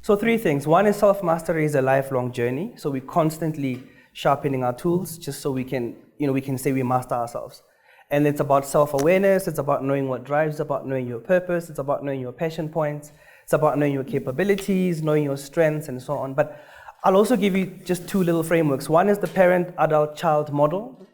So three things. One is self-mastery is a lifelong journey. So we're constantly sharpening our tools just so we can, we can say we master ourselves. And it's about self-awareness. It's about knowing what drives. It's about knowing your purpose. It's about knowing your passion points. It's about knowing your capabilities, knowing your strengths, and so on. But I'll also give you just two little frameworks. One is the parent-adult-child model,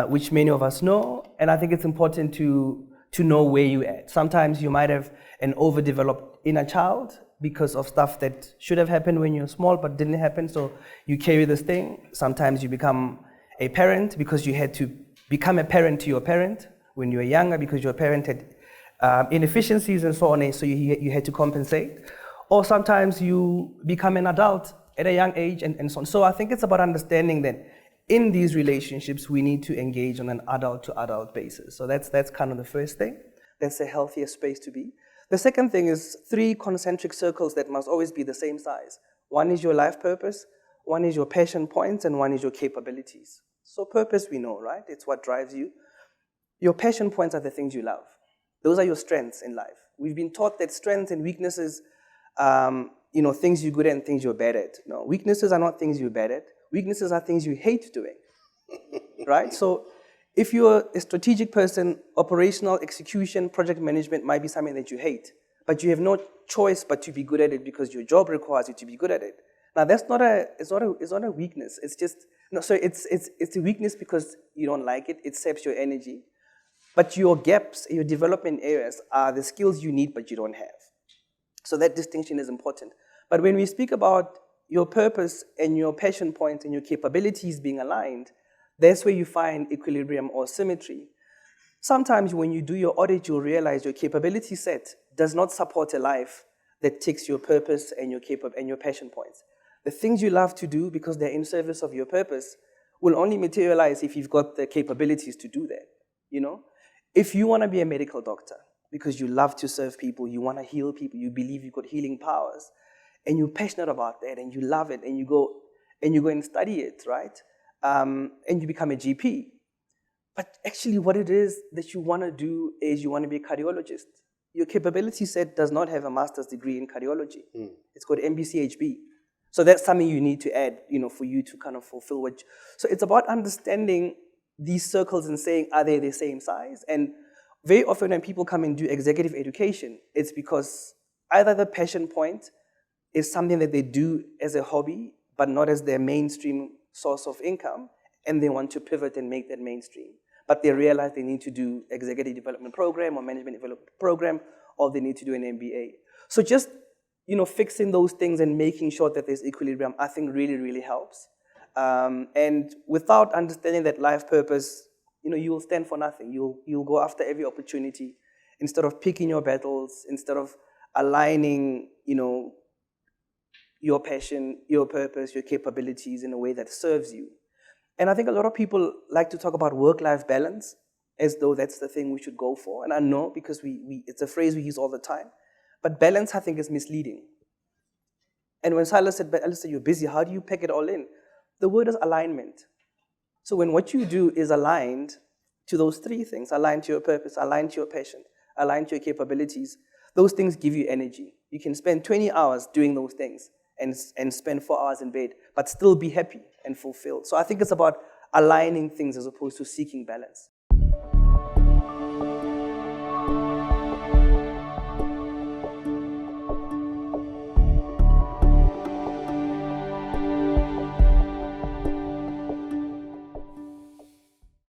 which many of us know. And I think it's important to know where you're at. Sometimes you might have an overdeveloped inner child because of stuff that should have happened when you were small but didn't happen, so you carry this thing. Sometimes you become a parent because you had to become a parent to your parent when you were younger because your parent had inefficiencies and so on, and so you had to compensate. Or sometimes you become an adult at a young age and so on. So I think it's about understanding that in these relationships, we need to engage on an adult-to-adult basis. So that's kind of the first thing. That's a healthier space to be. The second thing is 3 concentric circles that must always be the same size. One is your life purpose, one is your passion points, and one is your capabilities. So purpose we know, right? It's what drives you. Your passion points are the things you love. Those are your strengths in life. We've been taught that strengths and weaknesses, things you're good at and things you're bad at. No, weaknesses are not things you're bad at. Weaknesses are things you hate doing, right? So if you're a strategic person, operational execution, project management might be something that you hate, but you have no choice but to be good at it because your job requires you to be good at it. Now that's it's not a weakness. It's just it's a weakness because you don't like it. It saps your energy. But your gaps, your development areas are the skills you need but you don't have. So that distinction is important. But when we speak about your purpose and your passion points and your capabilities being aligned, that's where you find equilibrium or symmetry. Sometimes when you do your audit, you'll realize your capability set does not support a life that ticks your purpose and your passion points. The things you love to do because they're in service of your purpose will only materialize if you've got the capabilities to do that, If you want to be a medical doctor because you love to serve people, you want to heal people, you believe you've got healing powers, and you're passionate about that, and you love it, and you go and study it, right? And you become a GP. But actually what it is that you want to do is you want to be a cardiologist. Your capability set does not have a master's degree in cardiology. It's called MBCHB. So that's something you need to add, for you to kind of fulfill what. So it's about understanding these circles and saying, are they the same size? And very often when people come and do executive education, it's because either the passion point is something that they do as a hobby, but not as their mainstream source of income, and they want to pivot and make that mainstream. But they realize they need to do executive development program or management development program, or they need to do an MBA. So just, fixing those things and making sure that there's equilibrium, I think really, really helps. And without understanding that life purpose, you will stand for nothing. You'll go after every opportunity instead of picking your battles, instead of aligning, your passion, your purpose, your capabilities in a way that serves you. And I think a lot of people like to talk about work-life balance as though that's the thing we should go for. And I know because it's a phrase we use all the time. But balance, I think, is misleading. And when Silas said, but Alistair, you're busy, how do you pack it all in? The word is alignment. So when what you do is aligned to those 3 things, aligned to your purpose, aligned to your passion, aligned to your capabilities, those things give you energy. You can spend 20 hours doing those things and spend 4 hours in bed, but still be happy and fulfilled. So I think it's about aligning things as opposed to seeking balance.